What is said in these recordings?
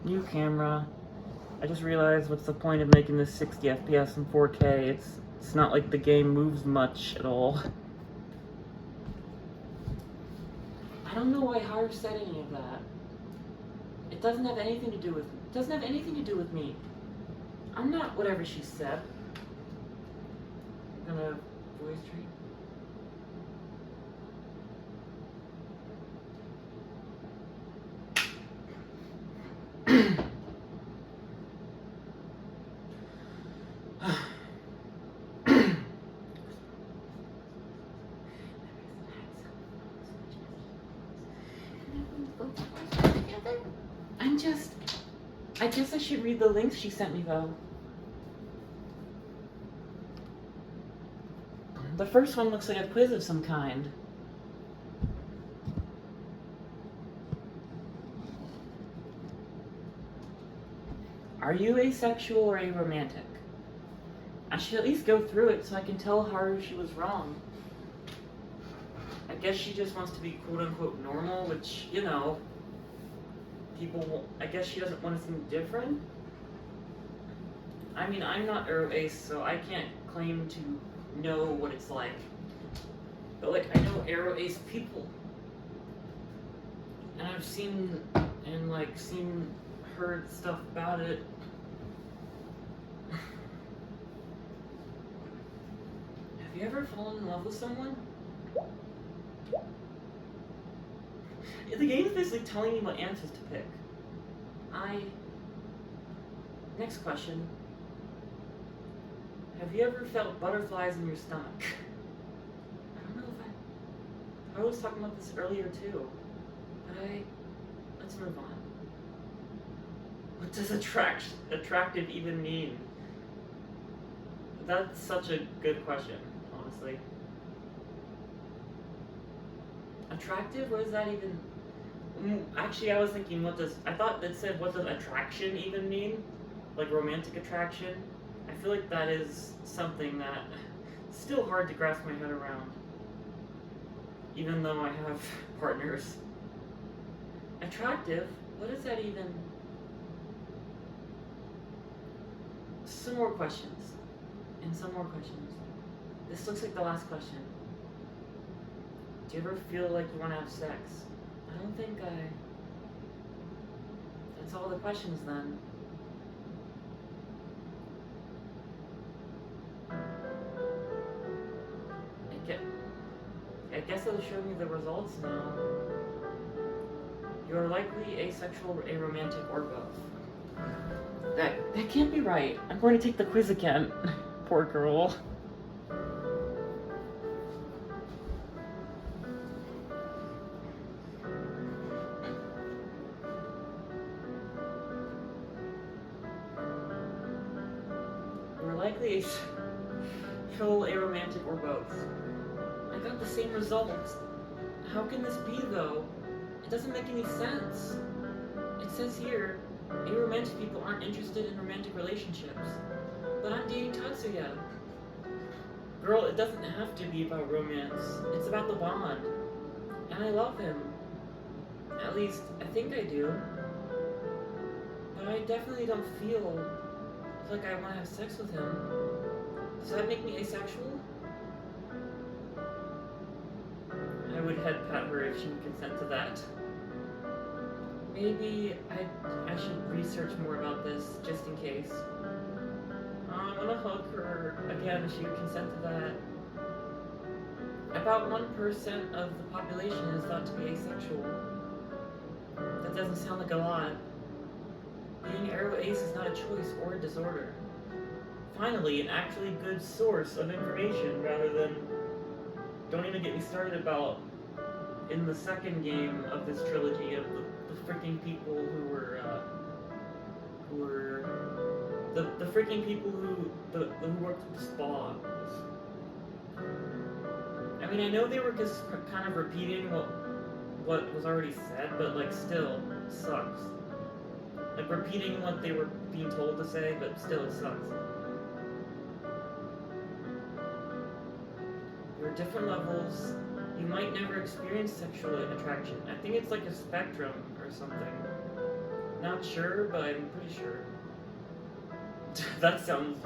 New camera. I just realized what's the point of making this 60 FPS and 4K? It's not like the game moves much at all. I don't know why Haru said any of that. It doesn't have anything to do with me. I'm not whatever she said. I'm gonna voice treat. I guess I should read the links she sent me though. The first one looks like a quiz of some kind. Are you asexual or aromantic? I should at least go through it so I can tell Haru she was wrong. I guess she just wants to be quote-unquote normal, which, you know, I guess she doesn't want to seem different. I mean, I'm not ace, so I can't claim to know what it's like. But, like, I know ace people. And I've seen, heard stuff about it. Have you ever fallen in love with someone? The game is basically telling me what answers to pick. Next question. Have you ever felt butterflies in your stomach? I don't know if I was talking about this earlier too. But let's move on. What does attractive even mean? That's such a good question, honestly. Attractive? What does that even... Actually, I was thinking, I thought it said, what does attraction even mean? Like romantic attraction? I feel like that is something that is still hard to grasp my head around. Even though I have partners. Attractive? What does that even... Some more questions. And some more questions. This looks like the last question. Do you ever feel like you want to have sex? I don't think That's all the questions then. I guess it'll show me the results now. You're likely asexual, aromantic, or both. That can't be right. I'm going to take the quiz again. Poor girl. Likely asexual, aromantic, or both. I got the same results. How can this be though? It doesn't make any sense. It says here, aromantic people aren't interested in romantic relationships. But I'm dating Tatsuya. Girl, it doesn't have to be about romance. It's about the bond. And I love him. At least, I think I do. But I definitely don't feel like I want to have sex with him. Does that make me asexual? I would head pat her if she would consent to that. Maybe I should research more about this, just in case. I want to hug her again if she would consent to that. About 1% of the population is thought to be asexual. That doesn't sound like a lot. Being ace is not a choice or a disorder. Finally, an actually good source of information rather than... Don't even get me started about in the second game of this trilogy of the freaking people who were the freaking people who worked at the spa. I mean, I know they were just kind of repeating what was already said, but like still, it sucks. Like repeating what they were being told to say, but still it sucks. There are different levels. You might never experience sexual attraction. I think it's like a spectrum or something. Now not sure, but I'm pretty sure. That sounds...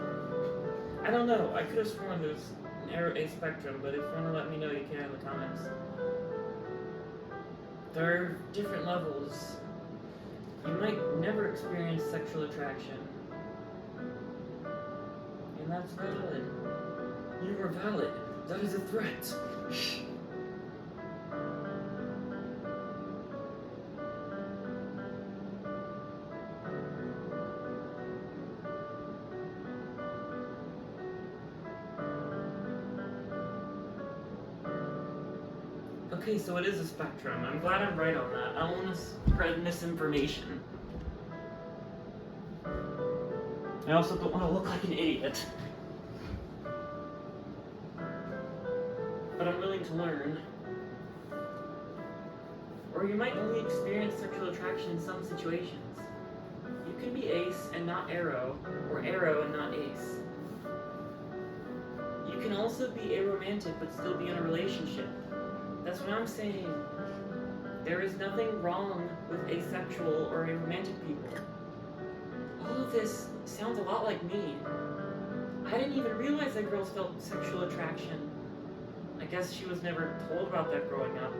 I don't know. I could have sworn there's an aro spectrum, but if you want to let me know, you can in the comments. There are different levels. You might never experience sexual attraction. And that's valid. You are valid. That is a threat. Shh. Okay, so it is a spectrum. I'm glad I'm right on that. I don't want to spread misinformation. I also don't want to look like an idiot. But I'm willing to learn. Or you might only experience sexual attraction in some situations. You can be ace and not aro, or aro and not ace. You can also be aromantic but still be in a relationship. That's what I'm saying. There is nothing wrong with asexual or aromantic people. All of this sounds a lot like me. I didn't even realize that girls felt sexual attraction. I guess she was never told about that growing up.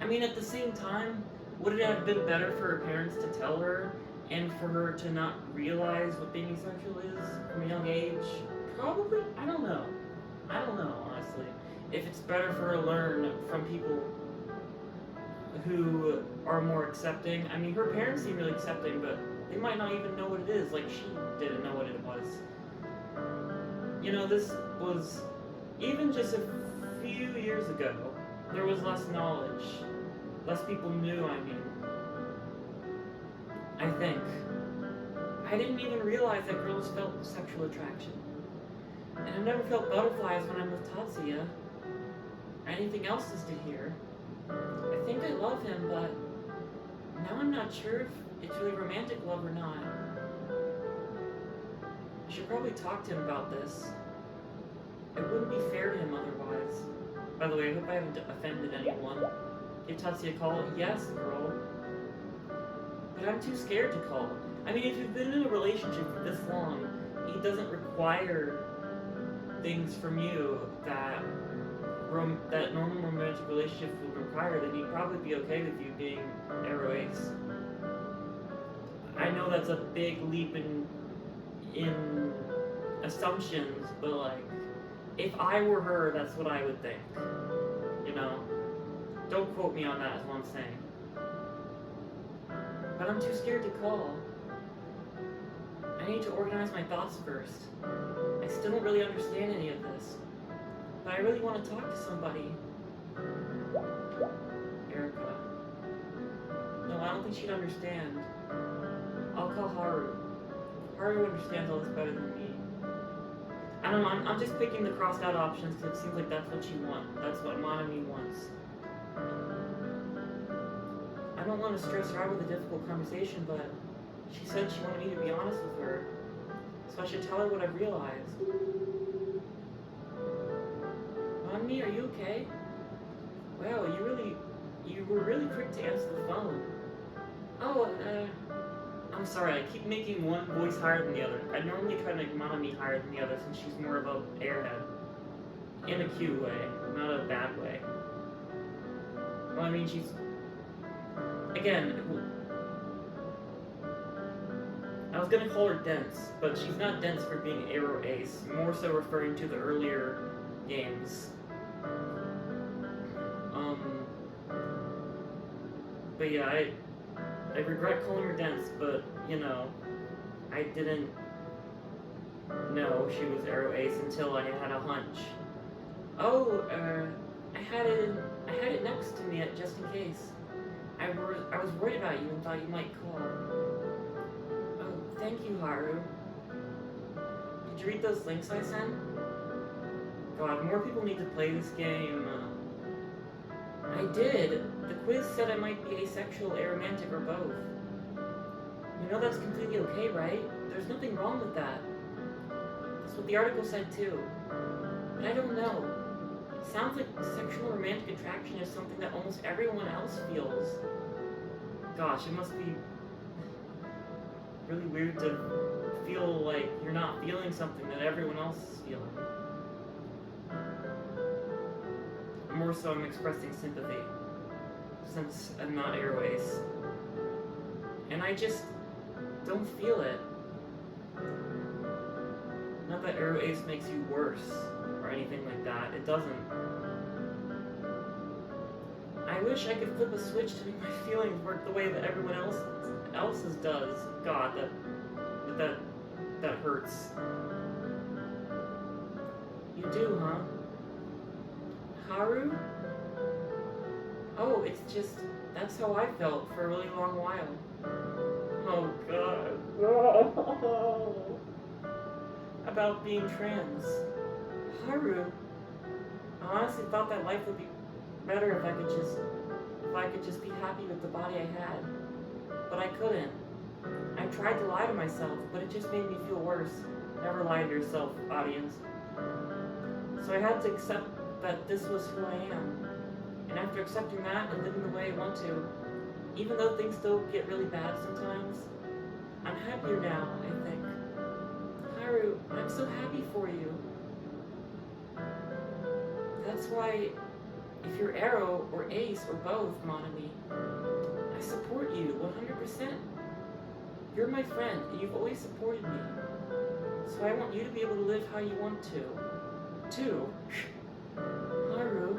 I mean, at the same time, would it have been better for her parents to tell her and for her to not realize what being asexual is from a young age? Probably. I don't know, honestly. If it's better for her to learn from people who are more accepting. I mean, her parents seem really accepting, but they might not even know what it is. Like, she didn't know what it was. You know, this was, even just a few years ago, there was less knowledge. Less people knew, I mean. I think. I didn't even realize that girls felt sexual attraction. And I've never felt butterflies when I'm with Tatsuya. Anything else is to hear. I think I love him, but now I'm not sure if it's really romantic love or not. I should probably talk to him about this. It wouldn't be fair to him otherwise. By the way, I hope I haven't offended anyone. Give Tatsuya a call? Yes, girl. But I'm too scared to call. I mean, if you've been in a relationship for this long, he doesn't require things from you that normal romantic relationships would require, then he'd probably be okay with you being aro ace. I know that's a big leap in assumptions, but like, if I were her, that's what I would think. You know? Don't quote me on that, is what I'm saying. But I'm too scared to call. I need to organize my thoughts first. I still don't really understand any of this. But I really want to talk to somebody. Erica. No, I don't think she'd understand. I'll call Haru. Haru understands all this better than me. I don't know, I'm just picking the crossed out options because it seems like that's what you want. That's what Monami wants. I don't want to stress her out with a difficult conversation, but she said she wanted me to be honest with her. So I should tell her what I've realized. Monami, are you okay? Wow, you were really quick to answer the phone. Oh, I'm sorry, I keep making one voice higher than the other. I normally try to make Monami higher than the other since she's more of a airhead. In a cute way, not a bad way. Well, I mean, she's... Again, I was gonna call her dense, but she's not dense for being aro ace, more so referring to the earlier games. But yeah, I regret calling her dense, but, you know, I didn't know she was aro ace until I had a hunch. Oh, I had it next to me just in case. I was worried about you and thought you might call. Oh, thank you, Haru. Did you read those links I sent? God, more people need to play this game. I did. The quiz said I might be asexual, aromantic, or both. You know that's completely okay, right? There's nothing wrong with that. That's what the article said too. But I don't know. It sounds like sexual romantic attraction is something that almost everyone else feels. Gosh, it must be really weird to feel like you're not feeling something that everyone else is feeling. More so, I'm expressing sympathy, since I'm not Airways. And I just don't feel it. Not that Airways makes you worse or anything like that. It doesn't. I wish I could flip a switch to make my feelings work the way that everyone else's does. God, that hurts. You do, huh? Haru? Oh, it's just, that's how I felt for a really long while. Oh, God. About being trans. Haru, I honestly thought that life would be better if I could just be happy with the body I had. But I couldn't. I tried to lie to myself, but it just made me feel worse. Never lie to yourself, audience. So I had to accept that this was who I am. And after accepting that and living the way I want to, even though things still get really bad sometimes, I'm happier now, I think. Haru, I'm so happy for you. That's why, if you're Arrow or Ace or both, Monami, I support you 100%. You're my friend, and you've always supported me. So I want you to be able to live how you want to. Too. Haru,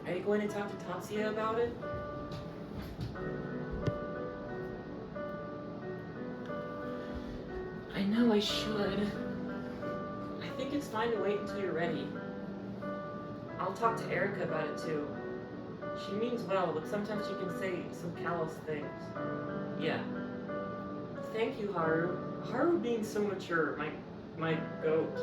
are you going to talk to Tatsuya about it? I know I should. I think it's fine to wait until you're ready. I'll talk to Erica about it too. She means well, but sometimes she can say some callous things. Yeah. Thank you, Haru. Haru being so mature, my goat.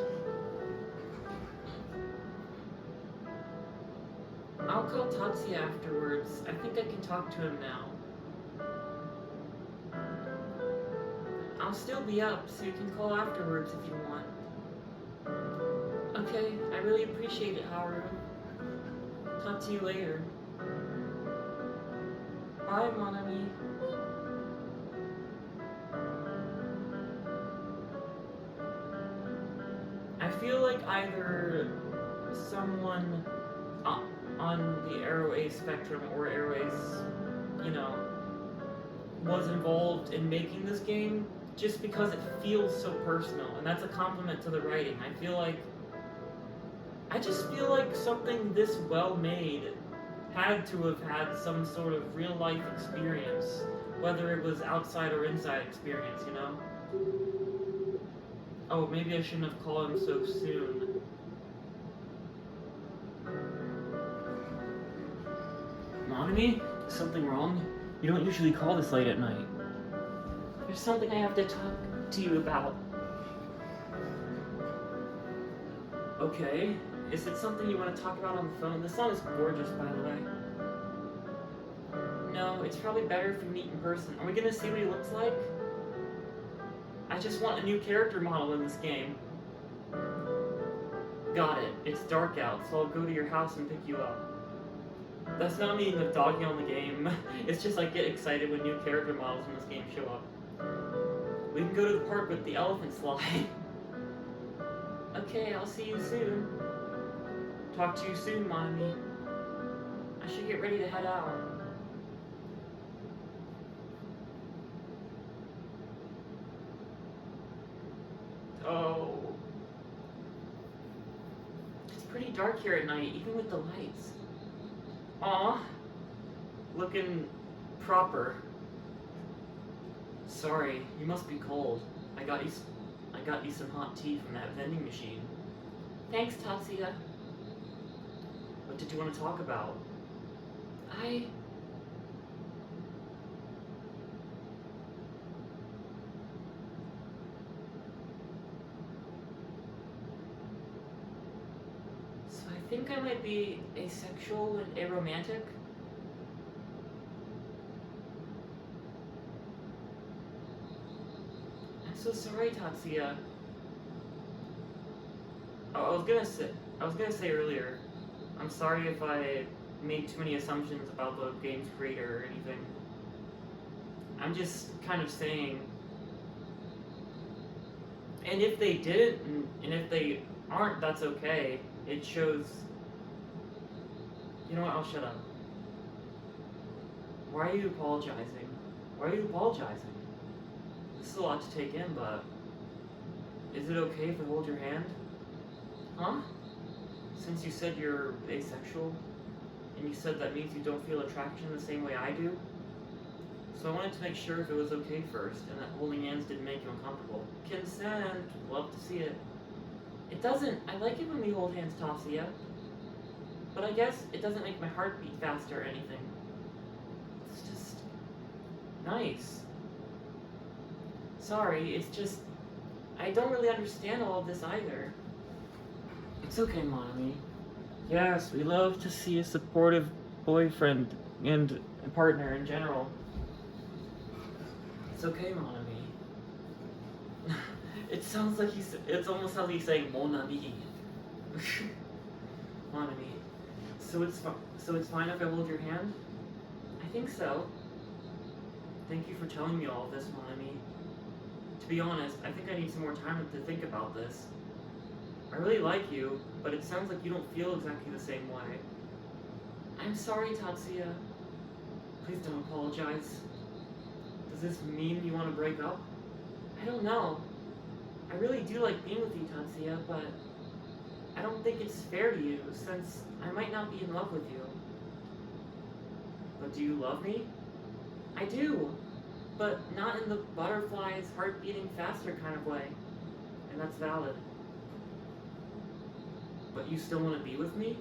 I'll call Tatsuya afterwards. I think I can talk to him now. I'll still be up, so you can call afterwards if you want. Okay, I really appreciate it, Haru. Talk to you later. Bye, Monami. I feel like either someone on the Arrow Ace spectrum or Arrow Ace, was involved in making this game just because it feels so personal, and that's a compliment to the writing. I just feel like something this well made had to have had some sort of real life experience, whether it was outside or inside experience, Oh, maybe I shouldn't have called him so soon. Monami? Is something wrong? You don't usually call this late at night. There's something I have to talk to you about. Okay. Is it something you want to talk about on the phone? The song is gorgeous, by the way. No, it's probably better if we meet in person. Are we gonna see what he looks like? I just want a new character model in this game. Got it. It's dark out, so I'll go to your house and pick you up. That's not me the dogging on the game. It's just I get excited when new character models in this game show up. We can go to the park with the elephant slide. Okay, I'll see you soon. Talk to you soon, Monami. I should get ready to head out. Oh. It's pretty dark here at night, even with the lights. Aw. Looking proper. Sorry, you must be cold. I got you some hot tea from that vending machine. Thanks, Tatsuya. What did you want to talk about? So I think I might be asexual and aromantic. I'm so sorry, Tatsuya. Oh, I was gonna say earlier, I'm sorry if I made too many assumptions about the game's creator or anything. I'm just kind of saying, and if they didn't, and if they aren't, that's okay. It shows. You know what? I'll shut up. Why are you apologizing? Why are you apologizing? This is a lot to take in, but is it okay if I hold your hand? Huh? Since you said you're asexual, and you said that means you don't feel attraction the same way I do, so I wanted to make sure if it was okay first, and that holding hands didn't make you uncomfortable. Consent. Love to see it. It doesn't. I like it when we hold hands, Tatsuya. But I guess it doesn't make my heart beat faster or anything. It's just nice. Sorry, it's just I don't really understand all of this either. It's okay, Monami. Yes, we love to see a supportive boyfriend and partner in general. It's okay, Monami. It sounds like it's almost how he's saying Monami. Monami. So it's fine if I hold your hand? I think so. Thank you for telling me all of this, Monami. To be honest, I think I need some more time to think about this. I really like you, but it sounds like you don't feel exactly the same way. I'm sorry, Tatsuya. Please don't apologize. Does this mean you want to break up? I don't know. I really do like being with you, Tatsuya, but I don't think it's fair to you, since I might not be in love with you. But do you love me? I do, but not in the butterflies, heart beating faster kind of way. And that's valid. But you still want to be with me?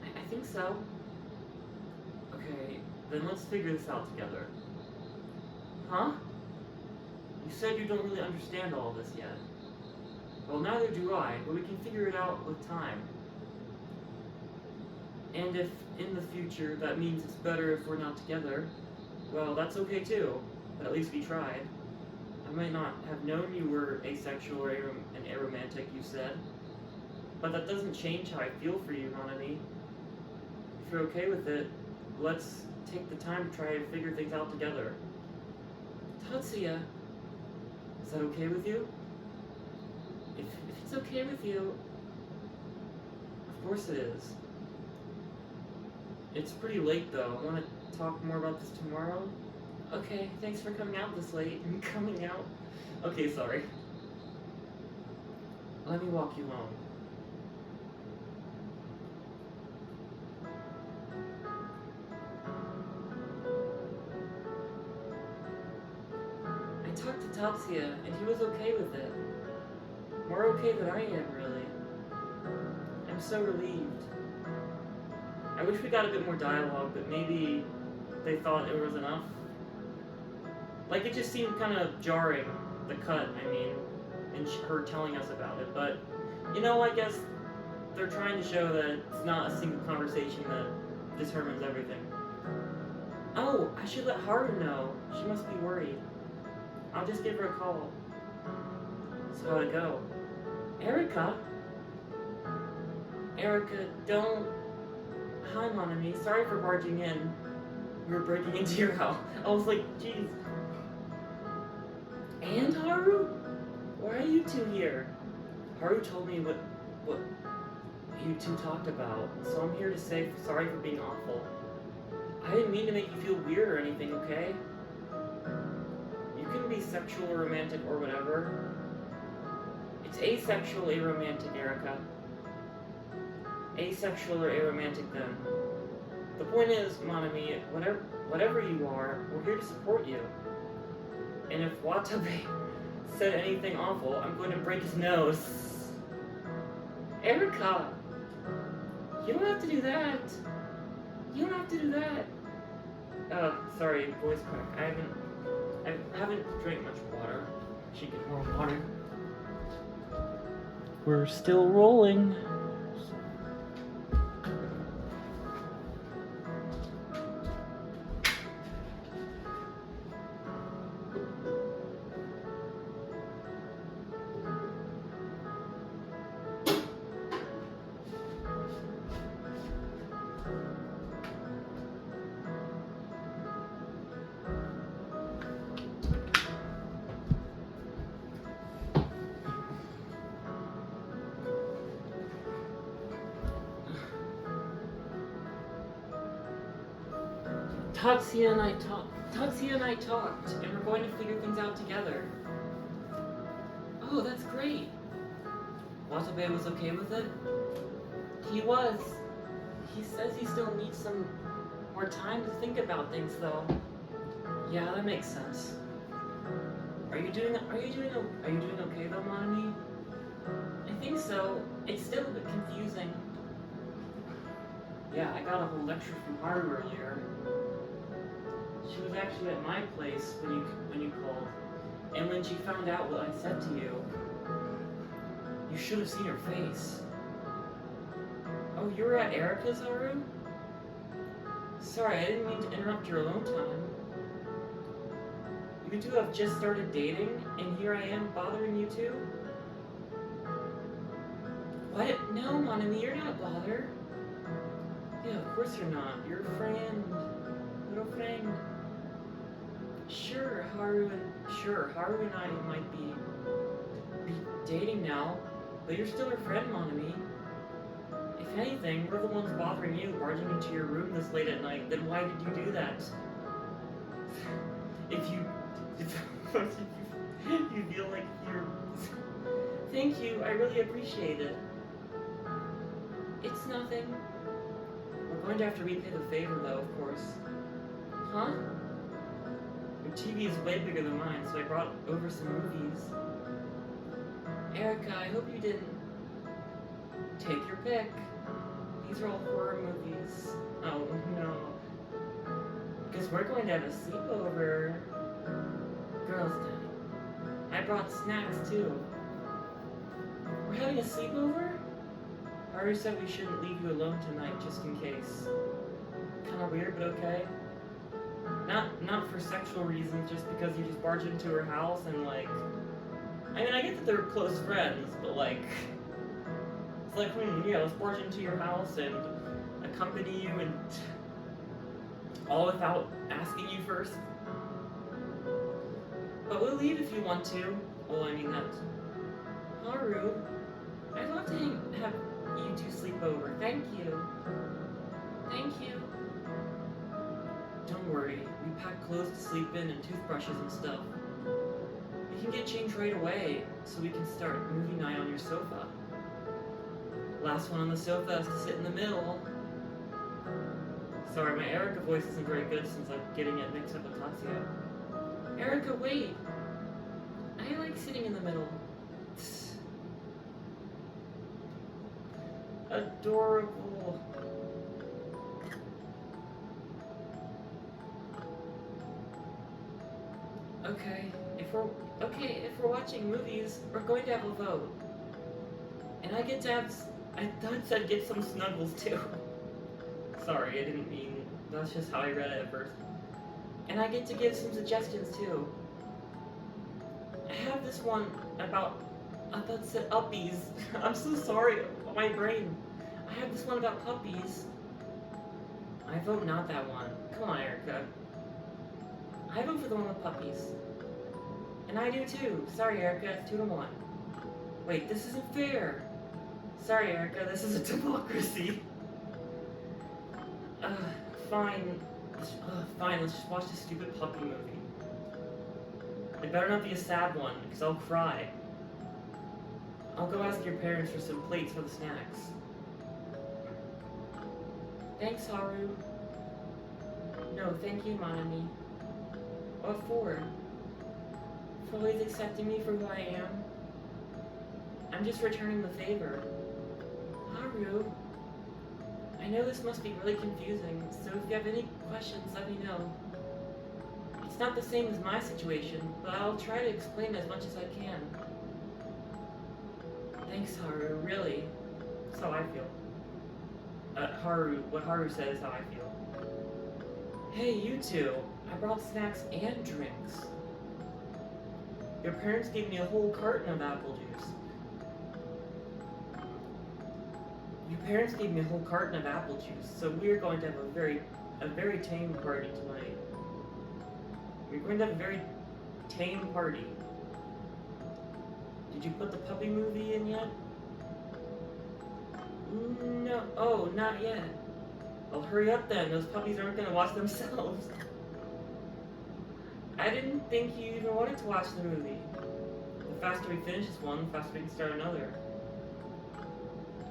I think so. Okay, then let's figure this out together. Huh? You said you don't really understand all this yet. Well, neither do I, but we can figure it out with time. And if in the future that means it's better if we're not together, well, that's okay too, but at least we tried. I might not have known you were asexual or and aromantic, you said, but that doesn't change how I feel for you, Monami. If you're okay with it, let's take the time to try and figure things out together. Tatsuya, is that okay with you? If it's okay with you, of course it is. It's pretty late though. I want to talk more about this tomorrow. Okay, thanks for coming out this late. Coming out? Okay, sorry. Let me walk you home. I talked to Tatsuya, and he was okay with it. More okay than I am, really. I'm so relieved. I wish we got a bit more dialogue, but maybe they thought it was enough. Like, it just seemed kind of jarring, the cut, I mean, and her telling us about it. But, you know, I guess they're trying to show that it's not a single conversation that determines everything. Oh, I should let Haru know. She must be worried. I'll just give her a call. So how'd it go? Erica? Erica, don't... Hi, Monami. Sorry for barging in. We were breaking into your house. I was like, jeez. And Haru? Why are you two here? Haru told me what you two talked about, so I'm here to say sorry for being awful. I didn't mean to make you feel weird or anything, okay? You can be sexual or romantic or whatever. It's asexual aromantic, Erica. Asexual or aromantic then. The point is, Monami, whatever you are, we're here to support you. And if Watabe said anything awful, I'm going to break his nose. Erica! You don't have to do that. You don't have to do that. Sorry, voice crack. I haven't drank much water. She get more water. We're still rolling. Tatsuya and I talked, and we're going to figure things out together. Oh, that's great. Watabe was okay with it? He was. He says he still needs some more time to think about things, though. Yeah, that makes sense. Are you doing okay though, Monami? I think so. It's still a bit confusing. Yeah, I got a whole lecture from Haru earlier. She was actually at my place when you called, and when she found out what I said to you, you should have seen her face. Oh, you were at Erica's, Haru? Sorry, I didn't mean to interrupt your alone time. You two have just started dating, and here I am bothering you two? What? No, Monami, you're not a bother. Yeah, of course you're not. You're a friend. Little friend. Sure, Haru and I might be dating now, but you're still her friend, Monami. If anything, we're the ones bothering you, barging into your room this late at night. Then why did you do that? If you feel like you're... Thank you, I really appreciate it. It's nothing. We're going to have to repay the favor, though, of course. Huh? Your TV is way bigger than mine, so I brought over some movies. Erica, I hope you didn't... Take your pick. These are all horror movies. Oh, no. Because we're going to have a sleepover. Girls' night. I brought snacks, too. We're having a sleepover? Haru said we shouldn't leave you alone tonight, just in case. Kinda weird, but okay. Not for sexual reasons, just because you just barged into her house and, like... I mean, I get that they're close friends, but, like... It's like, yeah, let's barge into your house and accompany you and... all without asking you first. But we'll leave if you want to. Well, I mean, that's... Haru, I'd love to have you two sleep over. Thank you. Thank you. Don't worry, we packed clothes to sleep in and toothbrushes and stuff. You can get changed right away, so we can start movie night on your sofa. Last one on the sofa has to sit in the middle. Sorry, my Erica voice isn't very good since I'm getting it mixed up with Tatsuya. Erica, wait! I like sitting in the middle. Adorable. If we're watching movies, we're going to have a vote. And I thought it said get some snuggles too. Sorry, I didn't mean, that's just how I read it at first. And I get to give some suggestions too. I have this one about, I thought it said uppies. I'm so sorry, my brain. I have this one about puppies. I vote not that one. Come on, Erica. I vote for the one with puppies. And I do too. Sorry, Erica, it's 2-1. Wait, this isn't fair. Sorry, Erica, this is a democracy. Fine. Fine, let's just watch this stupid puppy movie. It better not be a sad one, because I'll cry. I'll go ask your parents for some plates for the snacks. Thanks, Haru. No, thank you, Monami. What for? For always accepting me for who I am? I'm just returning the favor. Haru, I know this must be really confusing, so if you have any questions, let me know. It's not the same as my situation, but I'll try to explain as much as I can. Thanks, Haru, really. That's how I feel. What Haru said is how I feel. Hey, you two, I brought snacks and drinks. Your parents gave me a whole carton of apple juice. Your parents gave me a whole carton of apple juice, so we're going to have a very tame party tonight. We're going to have a very tame party. Did you put the puppy movie in yet? No. Oh, not yet. Well, hurry up then. Those puppies aren't gonna watch themselves. I didn't think you even wanted to watch the movie. The faster we finish this one, the faster we can start another.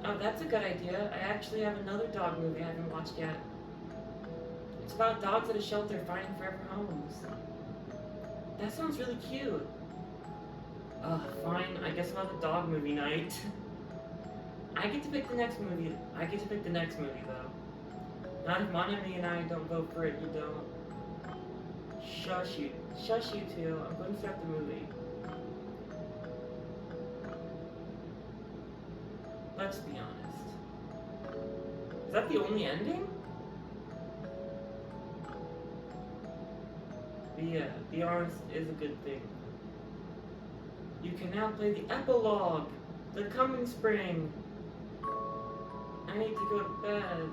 Oh, that's a good idea. I actually have another dog movie I haven't watched yet. It's about dogs at a shelter finding forever homes. That sounds really cute. Fine. I guess we'll have a dog movie night. I get to pick the next movie. I get to pick the next movie, though. Not if Monami and I don't vote for it, you don't. Shush you two. I'm going to start the movie. Let's be honest. Is that the only ending? But yeah, be honest is a good thing. You can now play the epilogue, the coming spring. I need to go to bed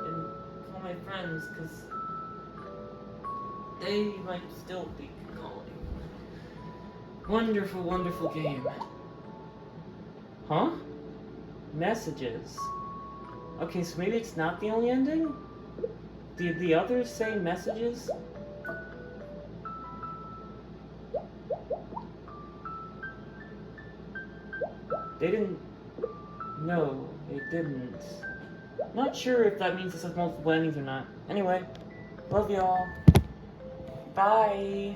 and call my friends because they might still be calling. Wonderful, wonderful game. Huh? Messages. Okay, so maybe it's not the only ending? Did the others say messages? They didn't... No, they didn't. Not sure if that means this has multiple endings or not. Anyway, love y'all. Bye!